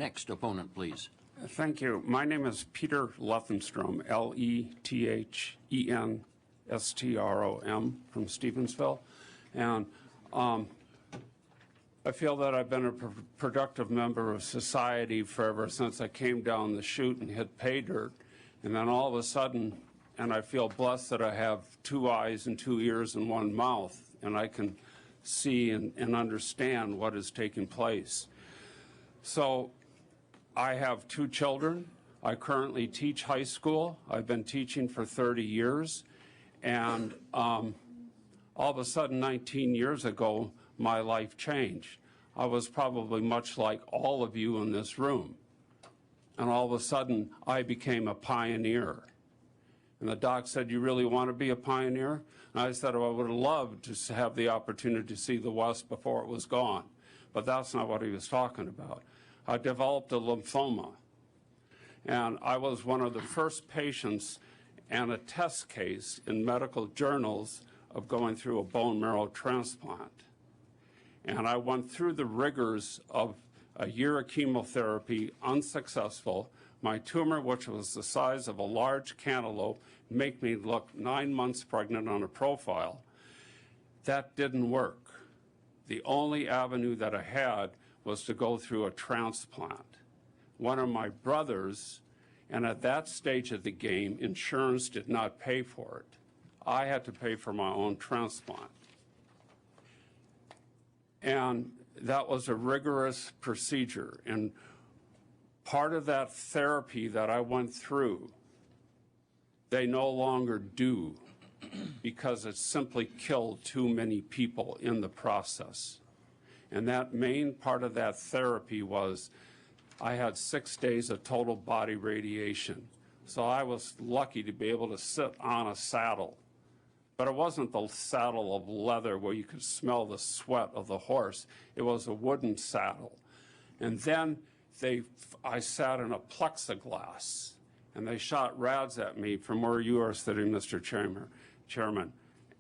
Next opponent, please. Thank you. My name is Peter Lethenstrom, Lethenstrom, from Stevensville. And I feel that I've been a productive member of society forever since I came down the chute and hit pay dirt. And then all of a sudden, and I feel blessed that I have 2 eyes and 2 ears and 1 mouth, and I can see and understand what is taking place. So I have 2 children. I currently teach high school. I've been teaching for 30 years. And all of a sudden, 19 years ago, my life changed. I was probably much like all of you in this room. And all of a sudden, I became a pioneer. And the doc said, "You really want to be a pioneer?" And I said, "Oh, I would have loved to have the opportunity to see the West before it was gone." But that's not what he was talking about. I developed a lymphoma. And I was one of the first patients and a test case in medical journals of going through a bone marrow transplant. And I went through the rigors of a year of chemotherapy, unsuccessful. My tumor, which was the size of a large cantaloupe, made me look 9 months pregnant on a profile. That didn't work. The only avenue that I had was to go through a transplant. One of my brothers, and at that stage of the game, insurance did not pay for it. I had to pay for my own transplant. And that was a rigorous procedure. And part of that therapy that I went through, they no longer do because it simply killed too many people in the process. And that main part of that therapy was I had 6 days of total body radiation. So I was lucky to be able to sit on a saddle. But it wasn't the saddle of leather where you could smell the sweat of the horse. It was a wooden saddle. And then I sat in a plexiglass, and they shot rads at me from where you are sitting, Mr. Chairman.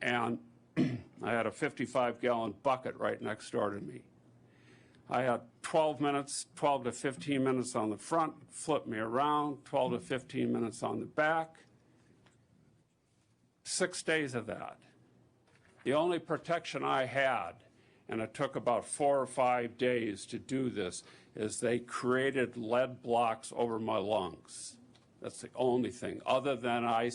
And I had a 55-gallon bucket right next door to me. I had 12 to 15 minutes on the front, flipped me around, 12 to 15 minutes on the back. 6 days of that. The only protection I had, and it took about 4 or 5 days to do this, is they created lead blocks over my lungs. That's the only thing. Other than I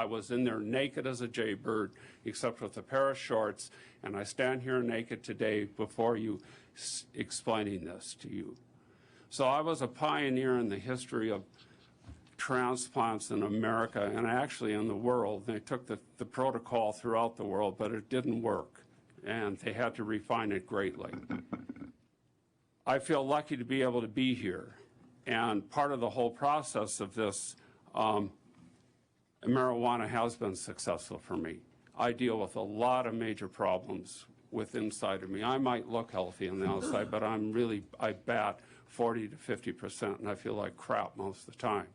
was in there naked as a jaybird, except with a pair of shorts, and I stand here naked today before you explaining this to you. So I was a pioneer in the history of transplants in America and actually in the world. They took the protocol throughout the world, but it didn't work, and they had to refine it greatly. I feel lucky to be able to be here, and part of the whole process of this, marijuana has been successful for me. I deal with a lot of major problems with inside of me. I might look healthy on the outside, but I bat 40 to 50%, and I feel like crap most of the time.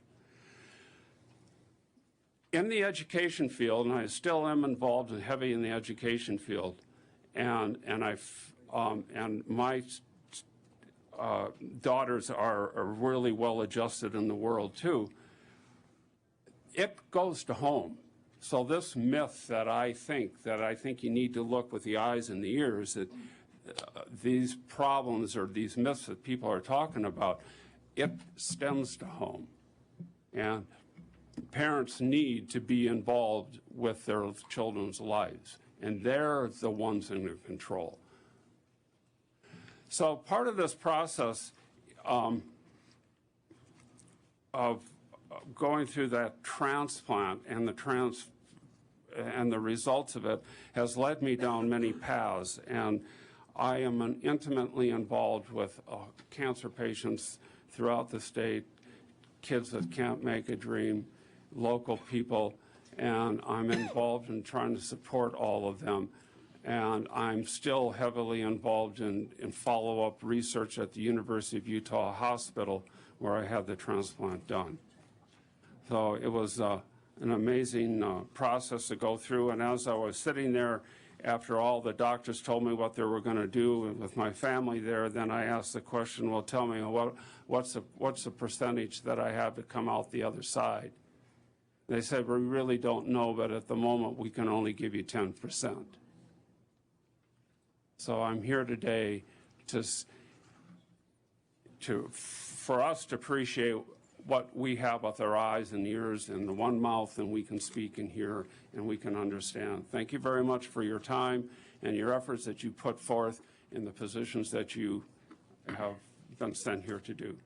In the education field, and I still am involved and heavy in the education field, and my daughters are really well adjusted in the world too. It goes to home. So this myth that I think you need to look with the eyes and the ears, that these problems or these myths that people are talking about, it stems to home. And parents need to be involved with their children's lives, and they're the ones in control. So part of this process of going through that transplant and the results of it has led me down many paths, and I am intimately involved with cancer patients throughout the state, kids that can't make a dream, local people, and I'm involved in trying to support all of them. And I'm still heavily involved in follow-up research at the University of Utah Hospital, where I had the transplant done. So it was an amazing process to go through. And as I was sitting there after all the doctors told me what they were going to do with my family there, then I asked the question, well, tell me, what's the percentage that I have to come out the other side? They said, we really don't know, but at the moment we can only give you 10%. So I'm here today for us to appreciate what we have with our eyes and ears and the one mouth, and we can speak and hear and we can understand. Thank you very much for your time and your efforts that you put forth in the positions that you have been sent here to do.